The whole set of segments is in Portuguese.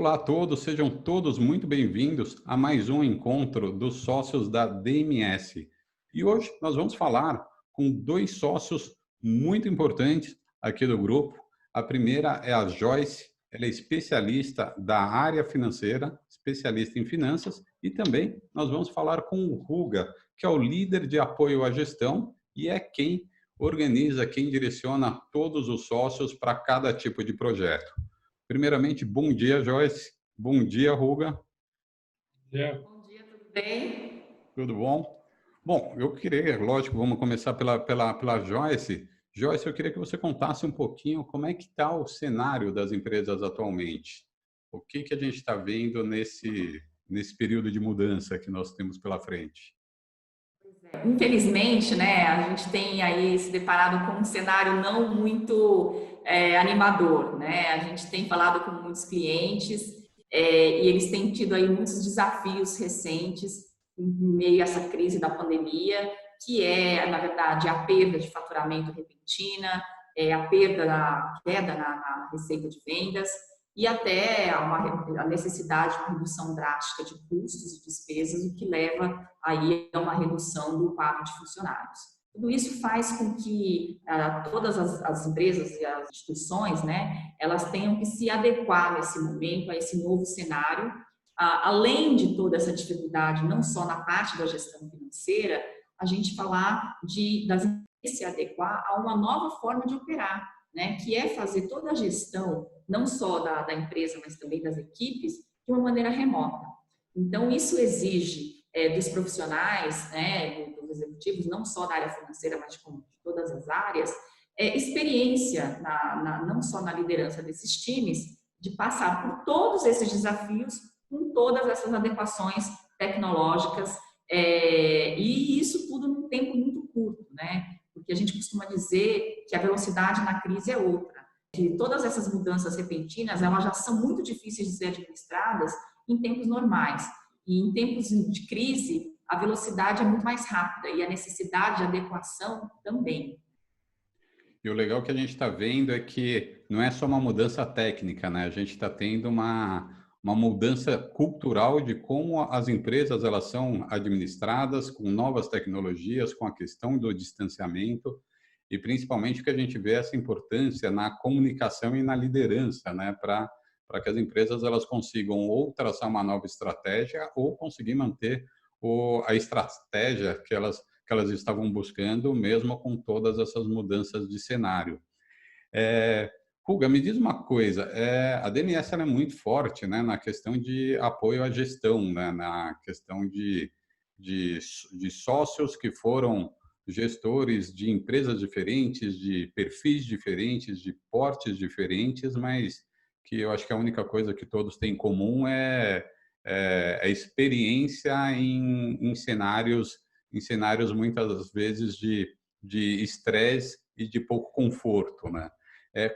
Olá a todos, sejam todos muito bem-vindos a mais um encontro dos sócios da DMS. E hoje nós vamos falar com dois sócios muito importantes aqui do grupo. A primeira é a Joyce, ela é especialista da área financeira, especialista em finanças, e também nós vamos falar com o Ruga, que é o líder de apoio à gestão e é quem organiza, quem direciona todos os sócios para cada tipo de projeto. Primeiramente, bom dia, Joyce. Bom dia, Ruga. Bom dia, tudo bem? Tudo bom? Bom, eu queria, lógico, vamos começar pela Joyce. Joyce, eu queria que você contasse um pouquinho como é que está o cenário das empresas atualmente. O que a gente está vendo nesse período de mudança que nós temos pela frente? Infelizmente, né, a gente tem aí se deparado com um cenário não muito animador, né? A gente tem falado com muitos clientes e eles têm tido aí muitos desafios recentes em meio a essa crise da pandemia, que é, na verdade, a perda de faturamento repentina, a queda na receita de vendas e até a necessidade de uma redução drástica de custos e despesas, o que leva aí a uma redução do quadro de funcionários. Tudo isso faz com que todas as empresas e as instituições, né, elas tenham que se adequar nesse momento a esse novo cenário, além de toda essa dificuldade, não só na parte da gestão financeira, a gente falar das empresas se adequar a uma nova forma de operar, né, que é fazer toda a gestão, não só da empresa, mas também das equipes, de uma maneira remota. Então, isso exige dos profissionais, né, dos executivos, não só da área financeira, mas de todas as áreas, experiência, não só na liderança desses times, de passar por todos esses desafios, com todas essas adequações tecnológicas, e isso tudo num tempo muito curto, né? Porque a gente costuma dizer que a velocidade na crise é outra. Que todas essas mudanças repentinas, elas já são muito difíceis de ser administradas em tempos normais. E em tempos de crise, a velocidade é muito mais rápida e a necessidade de adequação também. E o legal que a gente está vendo é que não é só uma mudança técnica, né? A gente está tendo uma mudança cultural de como as empresas elas são administradas com novas tecnologias, com a questão do distanciamento e principalmente que a gente vê essa importância na comunicação e na liderança, né? Para que as empresas elas consigam ou traçar uma nova estratégia ou conseguir manter a estratégia que elas estavam buscando, mesmo com todas essas mudanças de cenário. Ruga, me diz uma coisa, a DNS ela é muito forte, né, na questão de apoio à gestão, né, na questão de sócios que foram gestores de empresas diferentes, de perfis diferentes, de portes diferentes, mas que eu acho que a única coisa que todos têm em comum é a experiência em cenários muitas vezes de estresse e de pouco conforto, né?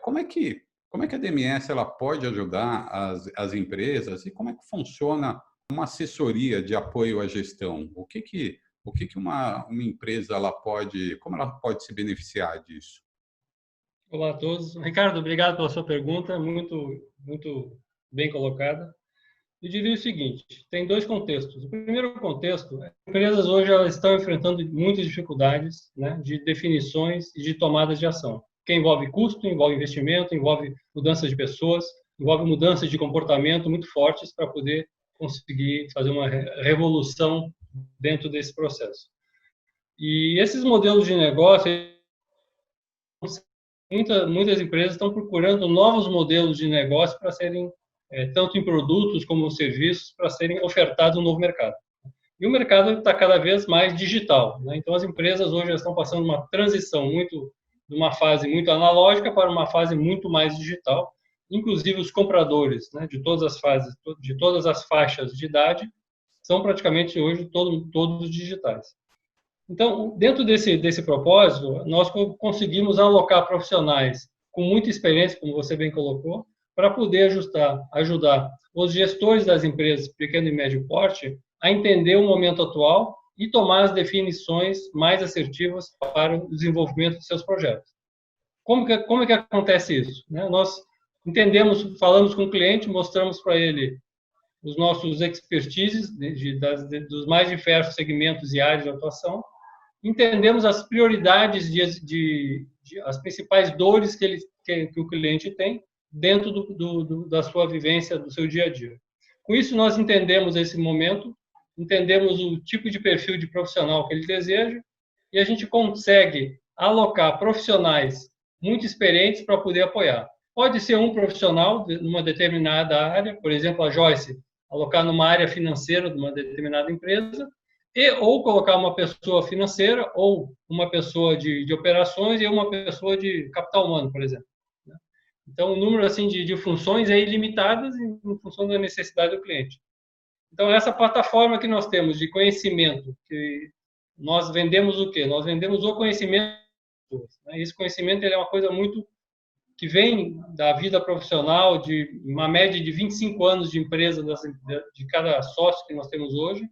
Como é que a DMS ela pode ajudar as empresas e como é que funciona uma assessoria de apoio à gestão? O que uma empresa como ela pode se beneficiar disso? Olá a todos. Ricardo, obrigado pela sua pergunta, muito bem colocada. Eu diria o seguinte, tem dois contextos. O primeiro contexto, as empresas hoje elas estão enfrentando muitas dificuldades, né, de definições e de tomadas de ação, que envolve custo, envolve investimento, envolve mudanças de pessoas, envolve mudanças de comportamento muito fortes para poder conseguir fazer uma revolução dentro desse processo. E esses modelos de negócio, muitas empresas estão procurando novos modelos de negócio para serem tanto em produtos como em serviços, para serem ofertados no novo mercado. E o mercado está cada vez mais digital, né? Então, as empresas hoje estão passando uma transição de uma fase muito analógica para uma fase muito mais digital. Inclusive, os compradores, né, de todas as fases, de todas as faixas de idade, são praticamente hoje todos digitais. Então, dentro desse propósito, nós conseguimos alocar profissionais com muita experiência, como você bem colocou, para poder ajudar os gestores das empresas pequeno e médio porte a entender o momento atual e tomar as definições mais assertivas para o desenvolvimento de seus projetos. Como que acontece isso? Nós entendemos, falamos com o cliente, mostramos para ele os nossos expertises dos mais diversos segmentos e áreas de atuação, entendemos as prioridades, as principais dores que o cliente tem dentro da sua vivência, do seu dia a dia. Com isso, nós entendemos esse momento, entendemos o tipo de perfil de profissional que ele deseja e a gente consegue alocar profissionais muito experientes para poder apoiar. Pode ser um profissional numa determinada área, por exemplo, a Joyce, alocar numa área financeira de uma determinada empresa, ou colocar uma pessoa financeira, ou uma pessoa de operações e uma pessoa de capital humano, por exemplo. Então, o número assim, de funções é ilimitado em função da necessidade do cliente. Então, essa plataforma que nós temos de conhecimento, que nós vendemos o quê? Nós vendemos o conhecimento. Esse conhecimento ele é uma coisa muito que vem da vida profissional, de uma média de 25 anos de empresa de cada sócio que nós temos hoje.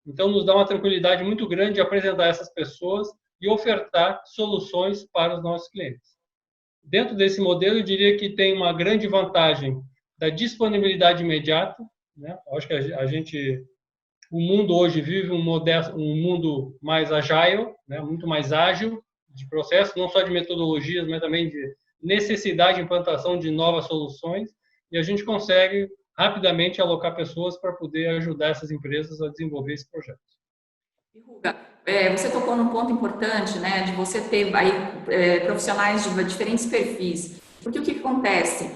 Então, nos dá uma tranquilidade muito grande de apresentar essas pessoas e ofertar soluções para os nossos clientes. Dentro desse modelo, eu diria que tem uma grande vantagem da disponibilidade imediata. Né? Acho que o mundo hoje vive um mundo mais agile, né? Muito mais ágil de processo, não só de metodologias, mas também de necessidade de implantação de novas soluções, e a gente consegue rapidamente alocar pessoas para poder ajudar essas empresas a desenvolver esse projeto. Ruga, você tocou num ponto importante, né, de você ter aí profissionais de diferentes perfis, porque o que acontece?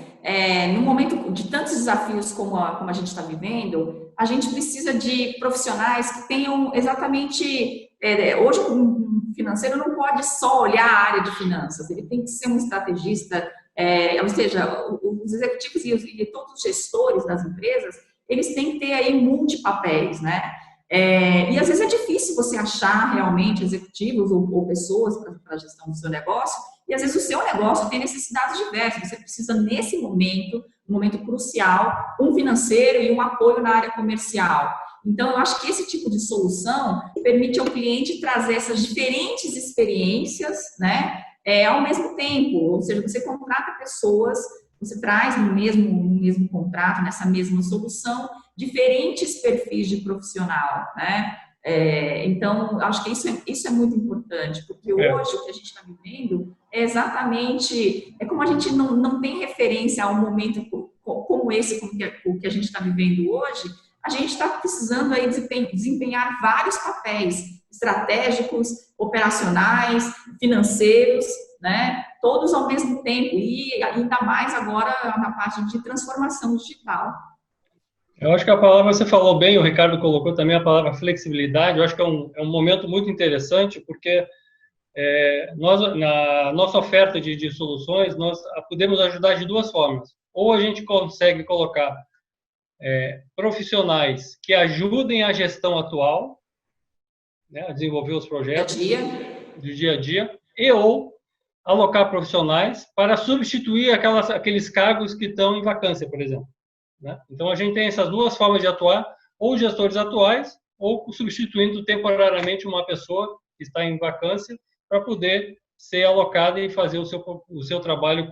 No momento de tantos desafios como a gente está vivendo, a gente precisa de profissionais que tenham exatamente... hoje, um financeiro não pode só olhar a área de finanças, ele tem que ser um estrategista, ou seja, os executivos e todos os gestores das empresas, eles têm que ter aí multipapéis, né? E às vezes é difícil você achar realmente executivos ou pessoas para a gestão do seu negócio, e às vezes o seu negócio tem necessidades diversas. Você precisa, nesse momento, um momento crucial, um financeiro e um apoio na área comercial. Então, eu acho que esse tipo de solução permite ao cliente trazer essas diferentes experiências, né, ao mesmo tempo. Ou seja, você contrata pessoas, você traz no mesmo contrato, nessa mesma solução, diferentes perfis de profissional, né? Então, acho que isso é muito importante, porque hoje o que a gente está vivendo é exatamente, como a gente não tem referência a um momento como esse, como que a gente está vivendo hoje, a gente está precisando aí desempenhar vários papéis estratégicos, operacionais, financeiros, né? Todos ao mesmo tempo, e ainda mais agora na parte de transformação digital. Eu acho que a palavra você falou bem, o Ricardo colocou também a palavra flexibilidade. Eu acho que é um momento muito interessante, porque na nossa oferta de soluções, nós podemos ajudar de duas formas. Ou a gente consegue colocar profissionais que ajudem a gestão atual, né, a desenvolver os projetos do dia a dia, ou alocar profissionais para substituir aqueles cargos que estão em vacância, por exemplo. Né? Então, a gente tem essas duas formas de atuar, ou gestores atuais, ou substituindo temporariamente uma pessoa que está em vacância para poder ser alocada e fazer o seu trabalho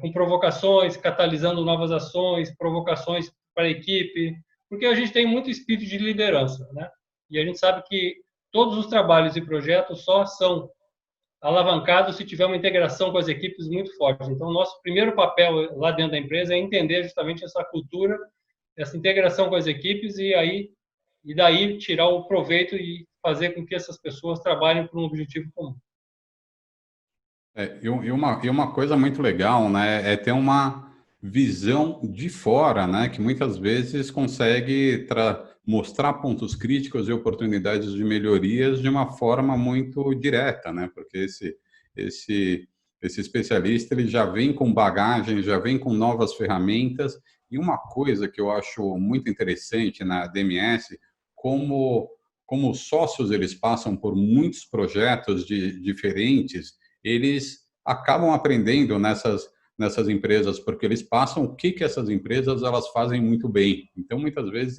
com provocações, catalisando novas ações, provocações para a equipe, porque a gente tem muito espírito de liderança, né? E a gente sabe que todos os trabalhos e projetos só são alavancados se tiver uma integração com as equipes muito forte. Então, nosso primeiro papel lá dentro da empresa é entender justamente essa cultura, essa integração com as equipes e daí tirar o proveito e fazer com que essas pessoas trabalhem por um objetivo comum. E uma coisa muito legal, né, é ter uma visão de fora, né, que muitas vezes consegue mostrar pontos críticos e oportunidades de melhorias de uma forma muito direta, né, porque esse especialista ele já vem com bagagem, já vem com novas ferramentas. E uma coisa que eu acho muito interessante na DMS, como os sócios eles passam por muitos projetos diferentes, eles acabam aprendendo nessas empresas, porque eles passam o que essas empresas elas fazem muito bem. Então, muitas vezes,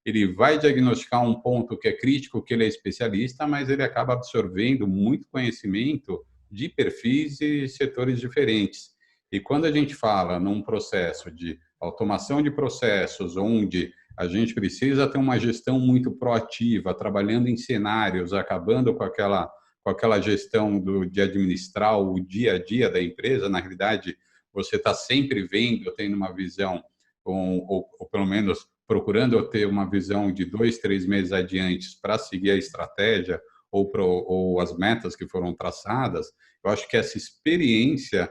ele vai diagnosticar um ponto que é crítico, que ele é especialista, mas ele acaba absorvendo muito conhecimento de perfis e setores diferentes. E quando a gente fala num processo de automação de processos, onde a gente precisa ter uma gestão muito proativa, trabalhando em cenários, acabando com aquela gestão de administrar o dia a dia da empresa, na realidade, você está sempre vendo, tendo uma visão, ou pelo menos procurando ter uma visão de 2, 3 meses adiante para seguir a estratégia ou as metas que foram traçadas. Eu acho que essa experiência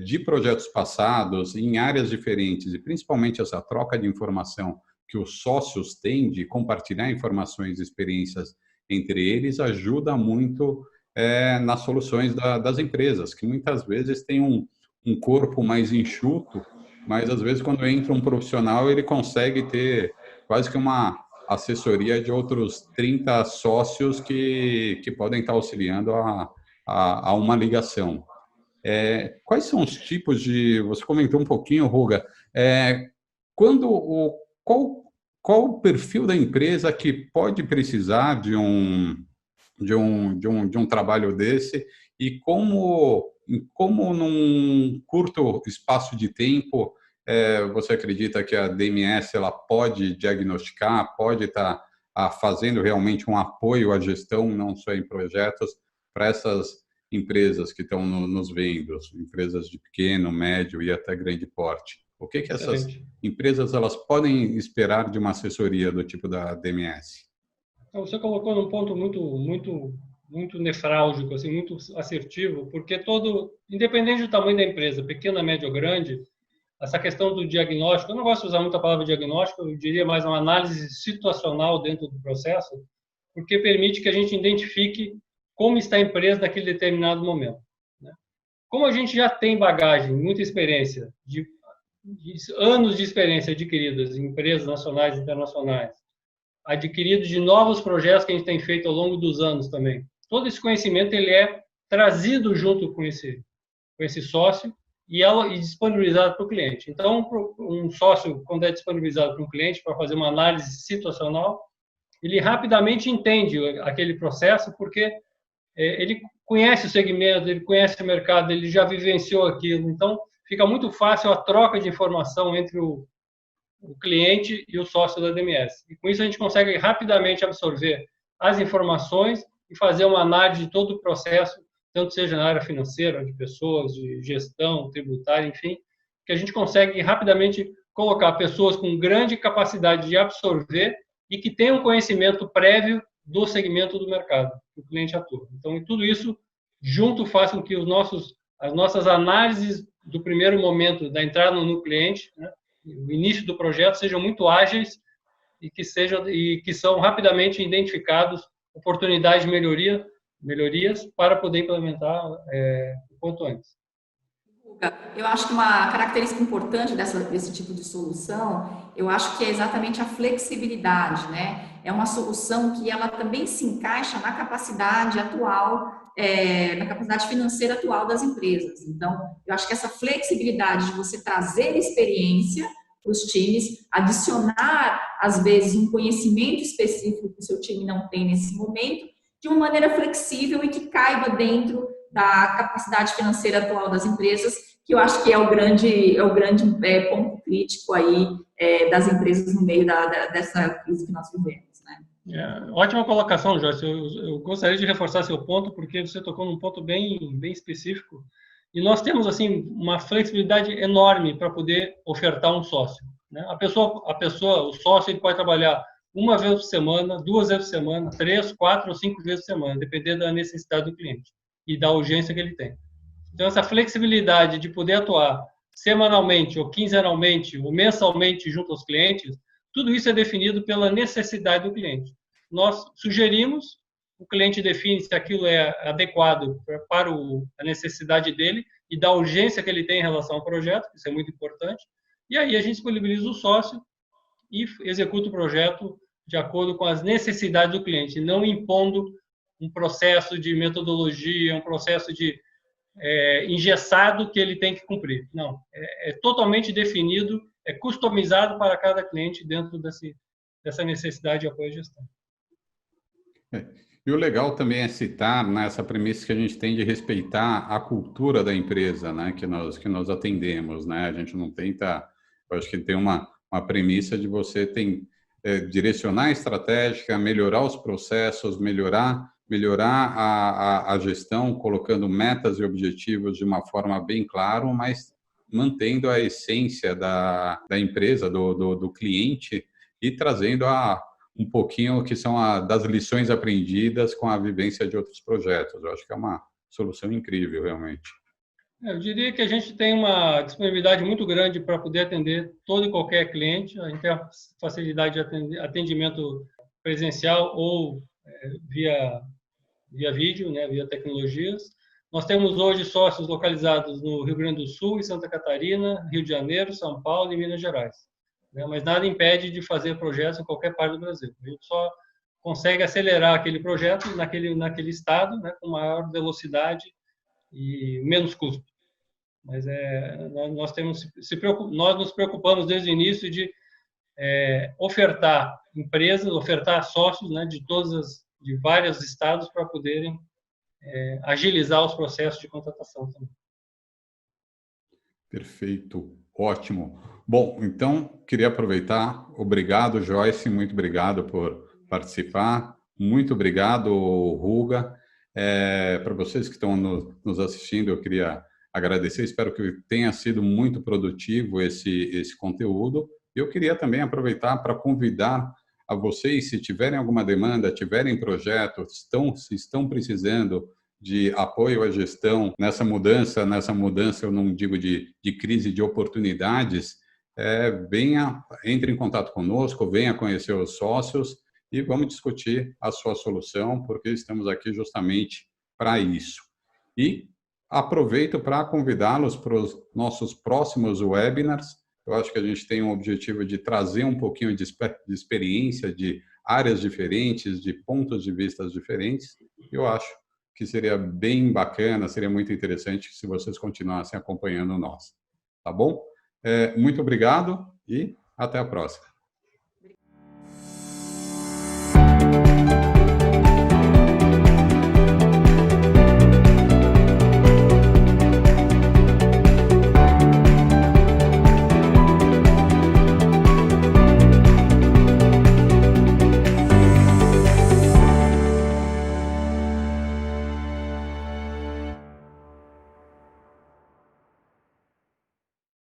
de projetos passados em áreas diferentes e principalmente essa troca de informação que os sócios têm de compartilhar informações e experiências entre eles ajuda muito nas soluções das empresas, que muitas vezes têm um corpo mais enxuto, mas às vezes quando entra um profissional ele consegue ter quase que uma assessoria de outros 30 sócios que podem estar auxiliando a uma ligação. Quais são os tipos de... Você comentou um pouquinho, Ruga, qual o perfil da empresa que pode precisar de um trabalho desse e como num curto espaço de tempo você acredita que a DMS ela pode diagnosticar, pode estar fazendo realmente um apoio à gestão, não só em projetos, para essas empresas que estão nos vendo, empresas de pequeno, médio e até grande porte? O que essas empresas elas podem esperar de uma assessoria do tipo da DMS? Você colocou num ponto muito nefrálgico, assim, muito assertivo, porque independente do tamanho da empresa, pequena, média ou grande, essa questão do diagnóstico, eu não gosto de usar muito a palavra diagnóstico, eu diria mais uma análise situacional dentro do processo, porque permite que a gente identifique como está a empresa naquele determinado momento, né? Como a gente já tem bagagem, muita experiência, de anos de experiência adquiridas em empresas nacionais e internacionais, adquiridos de novos projetos que a gente tem feito ao longo dos anos também. Todo esse conhecimento ele é trazido junto com esse sócio e disponibilizado para o cliente. Então, um sócio, quando é disponibilizado para um cliente para fazer uma análise situacional, ele rapidamente entende aquele processo porque ele conhece o segmento, ele conhece o mercado, ele já vivenciou aquilo. Então, fica muito fácil a troca de informação entre o cliente e o sócio da DMS. E com isso a gente consegue rapidamente absorver as informações e fazer uma análise de todo o processo, tanto seja na área financeira, de pessoas, de gestão, tributária, enfim, que a gente consegue rapidamente colocar pessoas com grande capacidade de absorver e que tenham conhecimento prévio do segmento do mercado que o cliente atua. Então, tudo isso junto faz com que as nossas análises do primeiro momento da entrada no cliente, né, o início do projeto, sejam muito ágeis e que são rapidamente identificados oportunidades de melhorias para poder implementar o quanto antes. Eu acho que uma característica importante desse tipo de solução, eu acho que é exatamente a flexibilidade, né? É uma solução que ela também se encaixa na capacidade atual, na capacidade financeira atual das empresas. Então, eu acho que essa flexibilidade de você trazer experiência para os times, adicionar, às vezes, um conhecimento específico que o seu time não tem nesse momento, de uma maneira flexível e que caiba dentro da capacidade financeira atual das empresas, que eu acho que é o grande ponto crítico aí das empresas no meio dessa crise que nós vivemos, né? Ótima colocação, Joyce. Eu gostaria de reforçar seu ponto, porque você tocou num ponto bem específico. E nós temos assim uma flexibilidade enorme para poder ofertar um sócio, né? O sócio, ele pode trabalhar uma vez por semana, 2 vezes por semana, 3, 4 ou 5 vezes por semana, dependendo da necessidade do cliente e da urgência que ele tem. Então, essa flexibilidade de poder atuar semanalmente, ou quinzenalmente, ou mensalmente junto aos clientes, tudo isso é definido pela necessidade do cliente. Nós sugerimos, o cliente define se aquilo é adequado para a necessidade dele e da urgência que ele tem em relação ao projeto, isso é muito importante, e aí a gente disponibiliza o sócio e executa o projeto de acordo com as necessidades do cliente, não impondo um processo de metodologia, um processo de engessado que ele tem que cumprir. Não, é totalmente definido, é customizado para cada cliente dentro dessa necessidade de apoio à gestão. E o legal também é citar nessa premissa que a gente tem de respeitar a cultura da empresa, né, que nós atendemos, né? A gente não tenta, eu acho que tem uma premissa de você direcionar a estratégia, melhorar os processos, melhorar a gestão, colocando metas e objetivos de uma forma bem clara, mas mantendo a essência da empresa, do cliente e trazendo um pouquinho que são das lições aprendidas com a vivência de outros projetos. Eu acho que é uma solução incrível, realmente. Eu diria que a gente tem uma disponibilidade muito grande para poder atender todo e qualquer cliente. A gente tem a facilidade de atendimento presencial ou via vídeo, né, via tecnologias. Nós temos hoje sócios localizados no Rio Grande do Sul e Santa Catarina, Rio de Janeiro, São Paulo e Minas Gerais. Mas nada impede de fazer projetos em qualquer parte do Brasil. A gente só consegue acelerar aquele projeto naquele estado, né, com maior velocidade e menos custo. Mas nós nos preocupamos desde o início de ofertar empresas, ofertar sócios, né, de vários estados para poderem agilizar os processos de contratação também. Perfeito, ótimo. Bom, então, queria aproveitar. Obrigado, Joyce, muito obrigado por participar. Muito obrigado, Ruga. Para vocês que estão nos assistindo, eu queria agradecer. Espero que tenha sido muito produtivo esse conteúdo. Eu queria também aproveitar para convidar a vocês, se tiverem alguma demanda, tiverem projetos, se estão precisando de apoio à gestão nessa mudança eu não digo de crise, de oportunidades, entre em contato conosco, venha conhecer os sócios e vamos discutir a sua solução, porque estamos aqui justamente para isso. E aproveito para convidá-los para os nossos próximos webinars. Eu acho que a gente tem um objetivo de trazer um pouquinho de experiência, de áreas diferentes, de pontos de vista diferentes. Eu acho que seria bem bacana, seria muito interessante se vocês continuassem acompanhando nós. Tá bom? Muito obrigado e até a próxima.